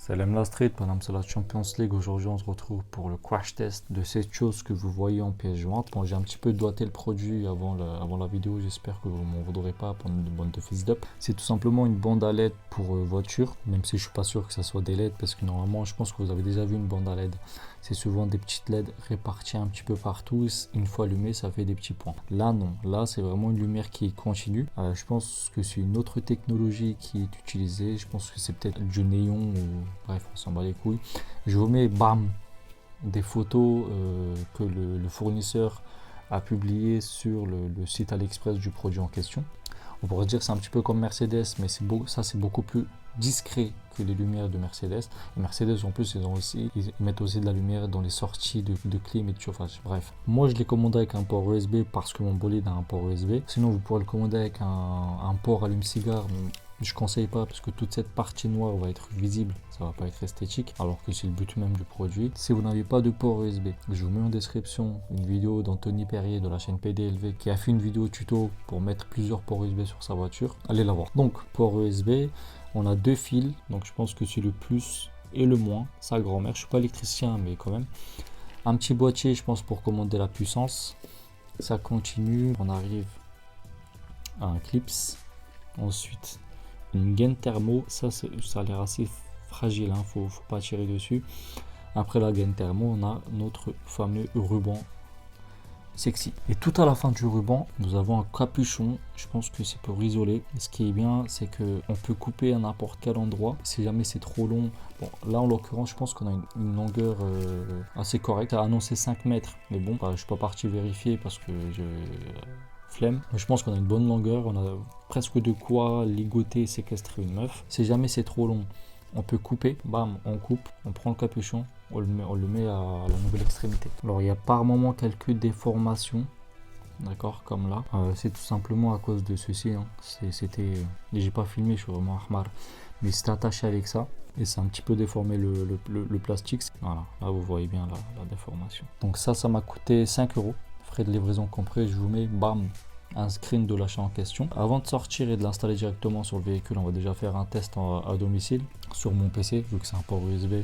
Salam la street, madame, c'est la Champions League. Aujourd'hui, on se retrouve pour le crash test de cette chose que vous voyez en pièce jointe. Bon, j'ai un petit peu doigté le produit avant la vidéo. J'espère que vous m'en voudrez pas pour une bande de fils d'up. C'est tout simplement une bande à LED pour voiture, même si je suis pas sûr que ça soit des LED parce que normalement, je pense que vous avez déjà vu une bande à LED. C'est souvent des petites LED réparties un petit peu partout. Une fois allumée, ça fait des petits points. Là, non. Là, c'est vraiment une lumière qui est continue. Je pense que c'est une autre technologie qui est utilisée. Je pense que c'est peut-être du néon ou bref, on s'en bat les couilles. Je vous mets, bam, des photos que le fournisseur a publiées sur le site AliExpress du produit en question. On pourrait dire que c'est un petit peu comme Mercedes, mais c'est beaucoup plus discret que les lumières de Mercedes. Et Mercedes en plus ils mettent aussi de la lumière dans les sorties de clim et de chauffage. Bref, moi je l'ai commandé avec un port USB parce que mon bolide a un port USB. Sinon vous pourrez le commander avec un port allume-cigare. Je conseille pas parce que toute cette partie noire va être visible, ça va pas être esthétique, alors que c'est le but même du produit. Si vous n'avez pas de port USB, je vous mets en description une vidéo d'Anthony Perrier de la chaîne PDLV qui a fait une vidéo tuto pour mettre plusieurs ports USB sur sa voiture. Allez la voir. Donc port USB, on a deux fils, donc je pense que c'est le plus et le moins. Sa grand-mère, je suis pas électricien mais quand même. Un petit boîtier, je pense, pour commander la puissance. Ça continue, on arrive à un clips. Ensuite une gaine thermo, ça a l'air assez fragile, hein, faut pas tirer dessus. Après la gaine thermo, on a notre fameux ruban sexy. Et tout à la fin du ruban, nous avons un capuchon. Je pense que c'est pour isoler. Et ce qui est bien, c'est que on peut couper à n'importe quel endroit. Si jamais c'est trop long, bon, là en l'occurrence, je pense qu'on a une longueur assez correcte. Ça a annoncé 5 mètres, mais bon, je suis pas parti vérifier parce que flemme. Mais je pense qu'on a une bonne longueur. On a presque de quoi ligoter et séquestrer une meuf. Si jamais c'est trop long, on peut couper, bam, on coupe, on prend le capuchon, on le met à la nouvelle extrémité. Alors il y a par moment quelques déformations, d'accord, comme là. C'est tout simplement à cause de ceci, hein. J'ai pas filmé, je suis vraiment ahmar, mais c'est attaché avec ça et c'est un petit peu déformé le plastique. Voilà, là vous voyez bien la déformation. Donc ça m'a coûté 5 €, frais de livraison compris. Je vous mets, bam, un screen de l'achat en question. Avant de sortir et de l'installer directement sur le véhicule, on va déjà faire un test à domicile sur mon PC, vu que c'est un port USB.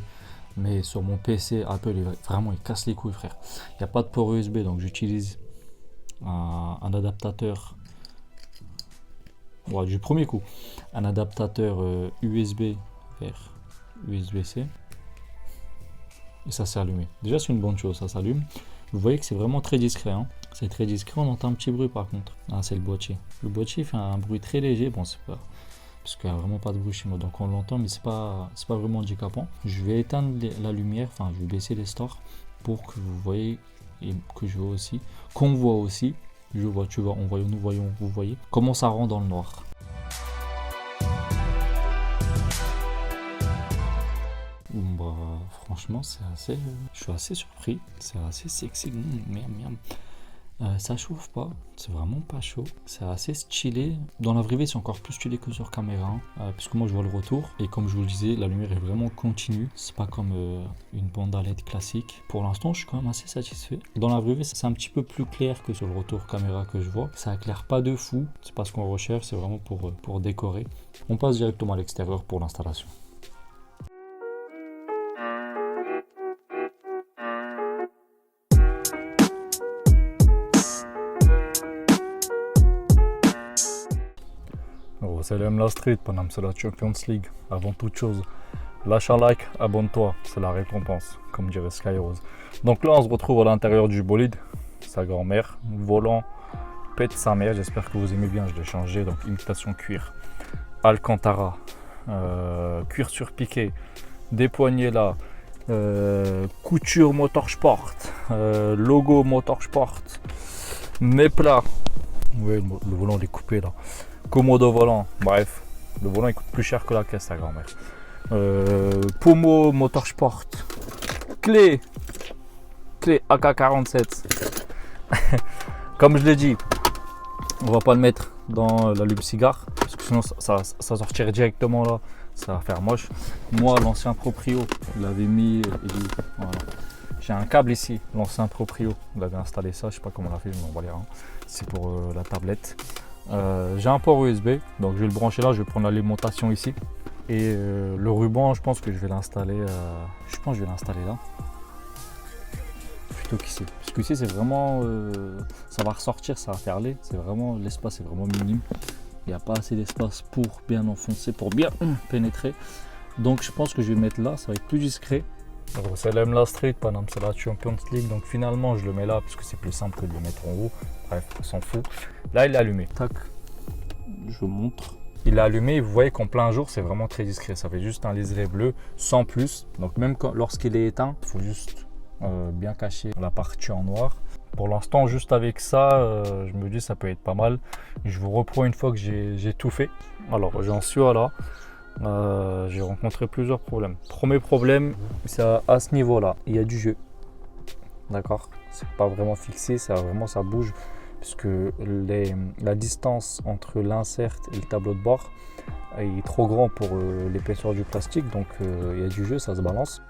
Mais sur mon PC, Apple, il casse les couilles, frère. Il n'y a pas de port USB, donc j'utilise un adaptateur. Ouais, du premier coup, un adaptateur USB vers USB-C. Et ça s'est allumé. Déjà, c'est une bonne chose, ça s'allume. Vous voyez que c'est vraiment très discret, hein. C'est très discret, on entend un petit bruit par contre. Ah, c'est le boîtier. Le boîtier fait un bruit très léger, bon c'est pas... Parce qu'il n'y a vraiment pas de bruit chez moi, donc on l'entend, mais c'est pas vraiment handicapant. Je vais éteindre la lumière, enfin je vais baisser les stores pour que vous voyez et que je vois aussi, qu'on voit aussi. Je vois, tu vois, nous voyons, vous voyez comment ça rend dans le noir. Bah, franchement, je suis assez surpris, c'est assez sexy. Miam. Ça chauffe pas, c'est vraiment pas chaud, c'est assez stylé. Dans la vraie vie, c'est encore plus stylé que sur caméra, hein, puisque moi je vois le retour et comme je vous le disais, la lumière est vraiment continue. C'est pas comme une bande à LED classique. Pour l'instant, je suis quand même assez satisfait. Dans la vraie vie, c'est un petit peu plus clair que sur le retour caméra que je vois. Ça éclaire pas de fou, c'est pas ce qu'on recherche, c'est vraiment pour décorer. On passe directement à l'extérieur pour l'installation. Salam la street, Panam, c'est la Champions League. Avant toute chose, lâche un like, abonne-toi, c'est la récompense, comme dirait Skyrose. Donc là, on se retrouve à l'intérieur du bolide, sa grand-mère, volant, pète sa mère, j'espère que vous aimez bien, je l'ai changé, donc imitation cuir, Alcantara, cuir surpiqué, des poignées là, couture Motorsport, logo Motorsport, mes plats, oui, le volant il est coupé là. Commodo volant, bref, le volant il coûte plus cher que la caisse, sa grand-mère. Pommeau Motorsport, clé AK-47. Comme je l'ai dit, on va pas le mettre dans l'allume-cigare parce que sinon ça sortirait directement là, ça va faire moche. Moi, l'ancien proprio, il l'avait mis, voilà. J'ai un câble ici, l'ancien proprio, il avait installé ça, je sais pas comment on l'a fait, mais on va lire, hein. C'est pour la tablette. J'ai un port USB, donc je vais le brancher là, je vais prendre l'alimentation ici. Et le ruban, je pense que je vais l'installer là. Plutôt qu'ici. Parce qu'ici, c'est vraiment... ça va ressortir, ça va perler. C'est vraiment... L'espace est vraiment minime. Il n'y a pas assez d'espace pour bien enfoncer, pour bien pénétrer. Donc je pense que je vais le mettre là, ça va être plus discret. C'est l'Emla Street, Panam, c'est la Champions League. Donc finalement, je le mets là parce que c'est plus simple que de le mettre en haut. Bref, on s'en fout. Là, il est allumé. Tac, je vous montre. Il est allumé et vous voyez qu'en plein jour, c'est vraiment très discret. Ça fait juste un liseré bleu sans plus. Donc même lorsqu'il est éteint, il faut juste bien cacher la partie en noir. Pour l'instant, juste avec ça, je me dis ça peut être pas mal. Je vous reprends une fois que j'ai tout fait. Alors, j'en suis là. J'ai rencontré plusieurs problèmes. Premier problème, c'est à ce niveau-là. Il y a du jeu. D'accord? C'est pas vraiment fixé, ça bouge. Puisque la distance entre l'insert et le tableau de bord est trop grand pour l'épaisseur du plastique. Donc, il y a du jeu, ça se balance.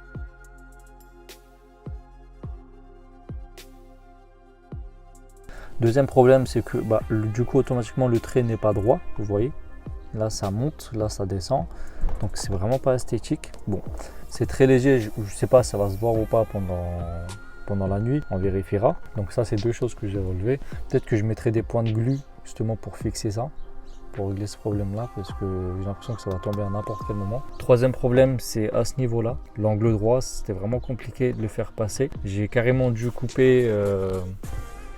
Deuxième problème, c'est que du coup automatiquement le trait n'est pas droit, vous voyez. Là ça monte, là ça descend, donc c'est vraiment pas esthétique. Bon, c'est très léger, je sais pas si ça va se voir ou pas pendant la nuit, on vérifiera. Donc ça c'est deux choses que j'ai relevées. Peut-être que je mettrai des points de glu justement pour fixer ça, pour régler ce problème là, parce que j'ai l'impression que ça va tomber à n'importe quel moment. Troisième problème, c'est à ce niveau là, l'angle droit, c'était vraiment compliqué de le faire passer. J'ai carrément dû couper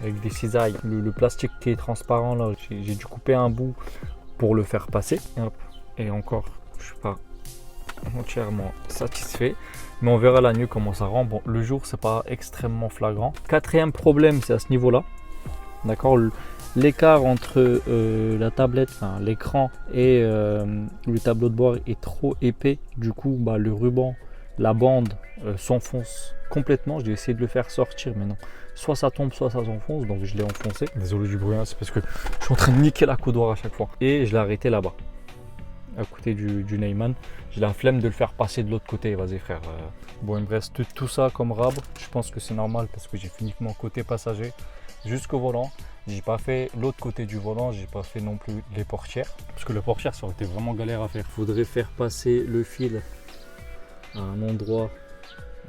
avec des cisailles, le plastique qui est transparent là, j'ai dû couper un bout pour le faire passer. Et encore, je suis pas entièrement satisfait, mais on verra la nuit comment ça rend. Bon, le jour c'est pas extrêmement flagrant. Quatrième problème, c'est à ce niveau là, d'accord, l'écart entre la tablette, enfin, l'écran et le tableau de bord est trop épais. Du coup, le ruban, la bande s'enfonce complètement. J'ai essayé de le faire sortir, mais non. Soit ça tombe, soit ça s'enfonce. Donc je l'ai enfoncé. Désolé du bruit, hein, c'est parce que je suis en train de niquer la coudoir à chaque fois. Et je l'ai arrêté là-bas, à côté du Neyman. J'ai la flemme de le faire passer de l'autre côté. Vas-y frère. Bon, il me reste tout ça comme rab. Je pense que c'est normal parce que j'ai fait uniquement côté passager jusqu'au volant. J'ai pas fait l'autre côté du volant, j'ai pas fait non plus les portières. Parce que les portières, ça aurait été vraiment galère à faire. Il faudrait faire passer le fil à un endroit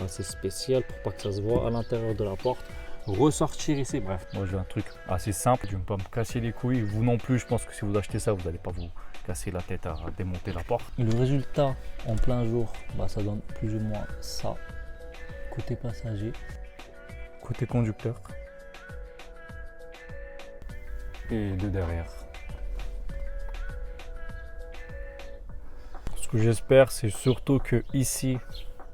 assez spécial pour pas que ça se voit à l'intérieur de la porte. Ressortir ici, bref, moi j'ai un truc assez simple, je ne vais pas me casser les couilles, vous non plus. Je pense que si vous achetez ça, vous n'allez pas vous casser la tête à démonter la porte. Le résultat en plein jour, ça donne plus ou moins ça, côté passager, côté conducteur et de derrière. Ce que j'espère, c'est surtout que ici,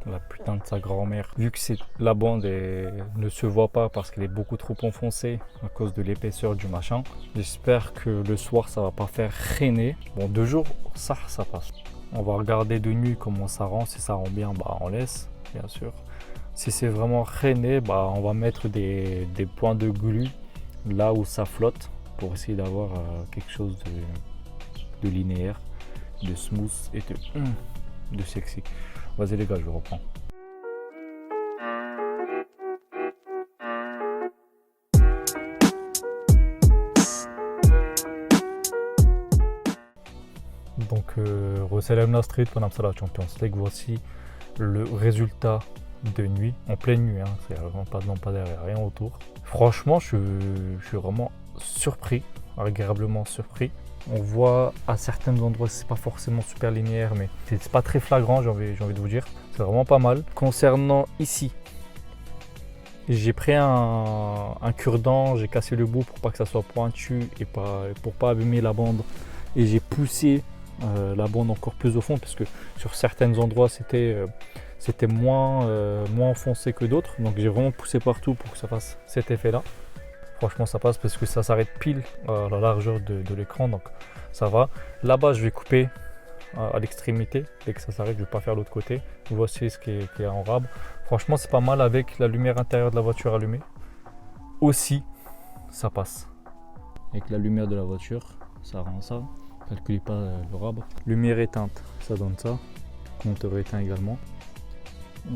la putain de sa grand-mère, vu que la bande ne se voit pas parce qu'elle est beaucoup trop enfoncée à cause de l'épaisseur du machin, j'espère que le soir ça va pas faire traîner. Bon, de jour ça passe. On va regarder de nuit comment ça rend. Si ça rend bien, on laisse, bien sûr. Si c'est vraiment traîné, on va mettre des points de glu là où ça flotte pour essayer d'avoir quelque chose de linéaire, de smooth et de sexy. Vas-y les gars, je reprends. Donc Roselem Street, on a ça la Champions League. Voici le résultat de nuit, en pleine nuit, hein. C'est vraiment pas de lampadaire, rien autour. Franchement, je suis vraiment surpris, agréablement surpris. On voit à certains endroits, c'est pas forcément super linéaire, mais c'est pas très flagrant, j'ai envie de vous dire. C'est vraiment pas mal. Concernant ici, j'ai pris un cure-dent, j'ai cassé le bout pour pas que ça soit pointu et pour pas abîmer la bande. Et j'ai poussé la bande encore plus au fond, parce que sur certains endroits, c'était moins enfoncé que d'autres. Donc j'ai vraiment poussé partout pour que ça fasse cet effet-là. Franchement ça passe parce que ça s'arrête pile à la largeur de l'écran, donc ça va. Là-bas je vais couper à l'extrémité, dès que ça s'arrête je vais pas faire l'autre côté. Voici ce qui est en rab. Franchement c'est pas mal avec la lumière intérieure de la voiture allumée. Aussi ça passe. Avec la lumière de la voiture, ça rend ça. Calculez pas le rab. Lumière éteinte, ça donne ça. Compteur éteint également.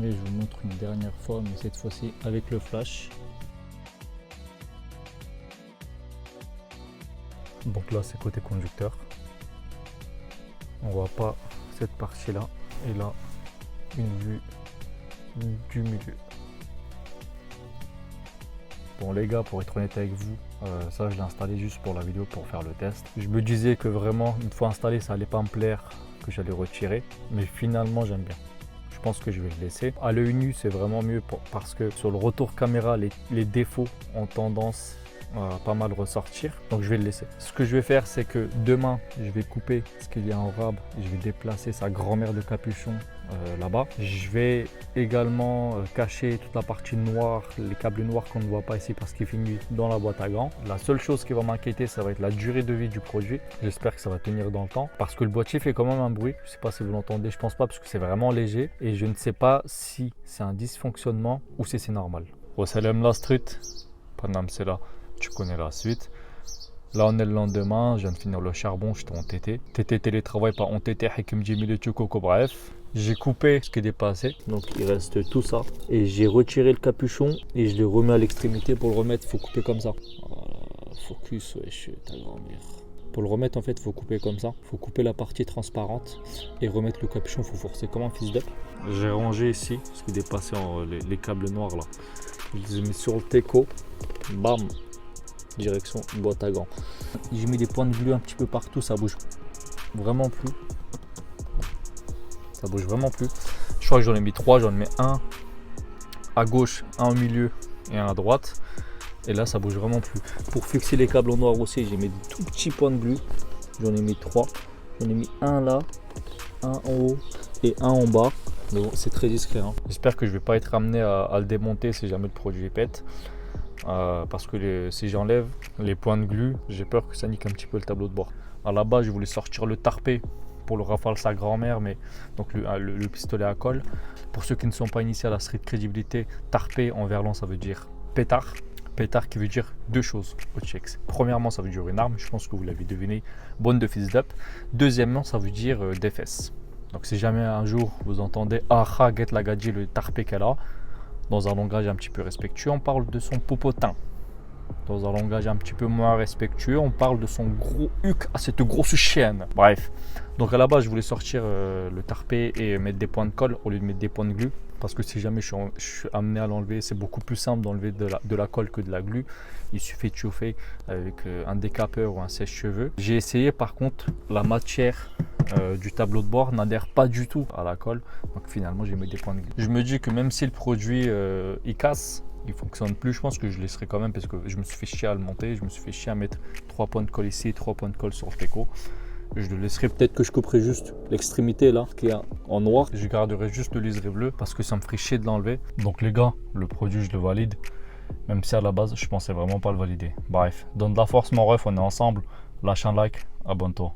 Et je vous montre une dernière fois, mais cette fois-ci avec le flash. Donc là c'est côté conducteur. On voit pas cette partie-là et là, une vue du milieu. Bon les gars, pour être honnête avec vous, ça je l'ai installé juste pour la vidéo, pour faire le test. Je me disais que vraiment, une fois installé, ça allait pas me plaire, que j'allais retirer. Mais finalement, j'aime bien. Je pense que je vais le laisser. À l'œil nu, c'est vraiment mieux parce que sur le retour caméra, les défauts ont tendance à pas mal ressortir. Donc je vais le laisser. Ce que je vais faire, c'est que demain, je vais couper ce qu'il y a en rab. Je vais déplacer sa grand-mère de capuchon là-bas. Je vais également cacher toute la partie noire, les câbles noirs qu'on ne voit pas ici parce qu'il finit dans la boîte à gants. La seule chose qui va m'inquiéter, ça va être la durée de vie du produit. J'espère que ça va tenir dans le temps parce que le boîtier fait quand même un bruit. Je ne sais pas si vous l'entendez, je pense pas parce que c'est vraiment léger et je ne sais pas si c'est un dysfonctionnement ou si c'est normal. Wa salam la street, Panam c'est là, tu connais la suite. Là on est le lendemain, je viens de finir le charbon, j'étais en TT. TT télétravail, pas en TT, Hakim Djimili Tchouko, bref. J'ai coupé ce qui est dépassé, donc il reste tout ça. Et j'ai retiré le capuchon et je l'ai remis à l'extrémité. Pour le remettre, il faut couper comme ça. Voilà, focus, wesh, ta grand-mère. Pour le remettre, en fait, il faut couper comme ça. Il faut couper la partie transparente et remettre le capuchon, il faut forcer comme un fils d'up. J'ai rangé ici ce qui est dépassé, les câbles noirs là. Je les ai mis sur le teco, bam, direction boîte à gants. J'ai mis des points de glue un petit peu partout, ça bouge vraiment plus. Ça bouge vraiment plus. Je crois que j'en ai mis 3, j'en ai mis un à gauche, un au milieu et un à droite. Et là ça bouge vraiment plus. Pour fixer les câbles noirs aussi, j'ai mis des tout petits points de glue. J'en ai mis 3. J'en ai mis un là, un en haut et un en bas. Mais bon, c'est très discret. Hein. J'espère que je ne vais pas être amené à le démonter si jamais le produit pète. Parce que si j'enlève les points de glue, j'ai peur que ça nique un petit peu le tableau de bord. À la base, je voulais sortir le tarpé pour le rafale sa grand-mère, mais donc le pistolet à colle. Pour ceux qui ne sont pas initiés à la street crédibilité, tarpé en verlan ça veut dire pétard. Pétard qui veut dire deux choses au Tchèque. Premièrement, ça veut dire une arme, je pense que vous l'avez deviné, bonne de fils d'up. Deuxièmement, ça veut dire des fesses. Donc si jamais un jour vous entendez aha get la gadji, le tarpé qu'elle a, dans un langage un petit peu respectueux, on parle de son popotin. Dans un langage un petit peu moins respectueux, on parle de son gros huc à cette grosse chienne. Bref, donc à la base je voulais sortir le tarpé et mettre des points de colle au lieu de mettre des points de glue. Parce que si jamais je suis amené à l'enlever, c'est beaucoup plus simple d'enlever de la colle que de la glue. Il suffit de chauffer avec un décapeur ou un sèche-cheveux. J'ai essayé, par contre, la matière du tableau de bord n'adhère pas du tout à la colle. Donc finalement j'ai mis des points de glue. Je me dis que même si le produit il casse, il fonctionne plus, je pense que je laisserai quand même parce que je me suis fait chier à le monter. Je me suis fait chier à mettre 3 points de colle ici et 3 points de colle sur le teco. Je le laisserai, peut-être que je couperai juste l'extrémité là qui est en noir. Je garderai juste le liseré bleu parce que ça me ferait chier de l'enlever. Donc les gars, le produit je le valide. Même si à la base je pensais vraiment pas le valider. Bref, donne de la force mon ref, on est ensemble. Lâche un like, abonne-toi.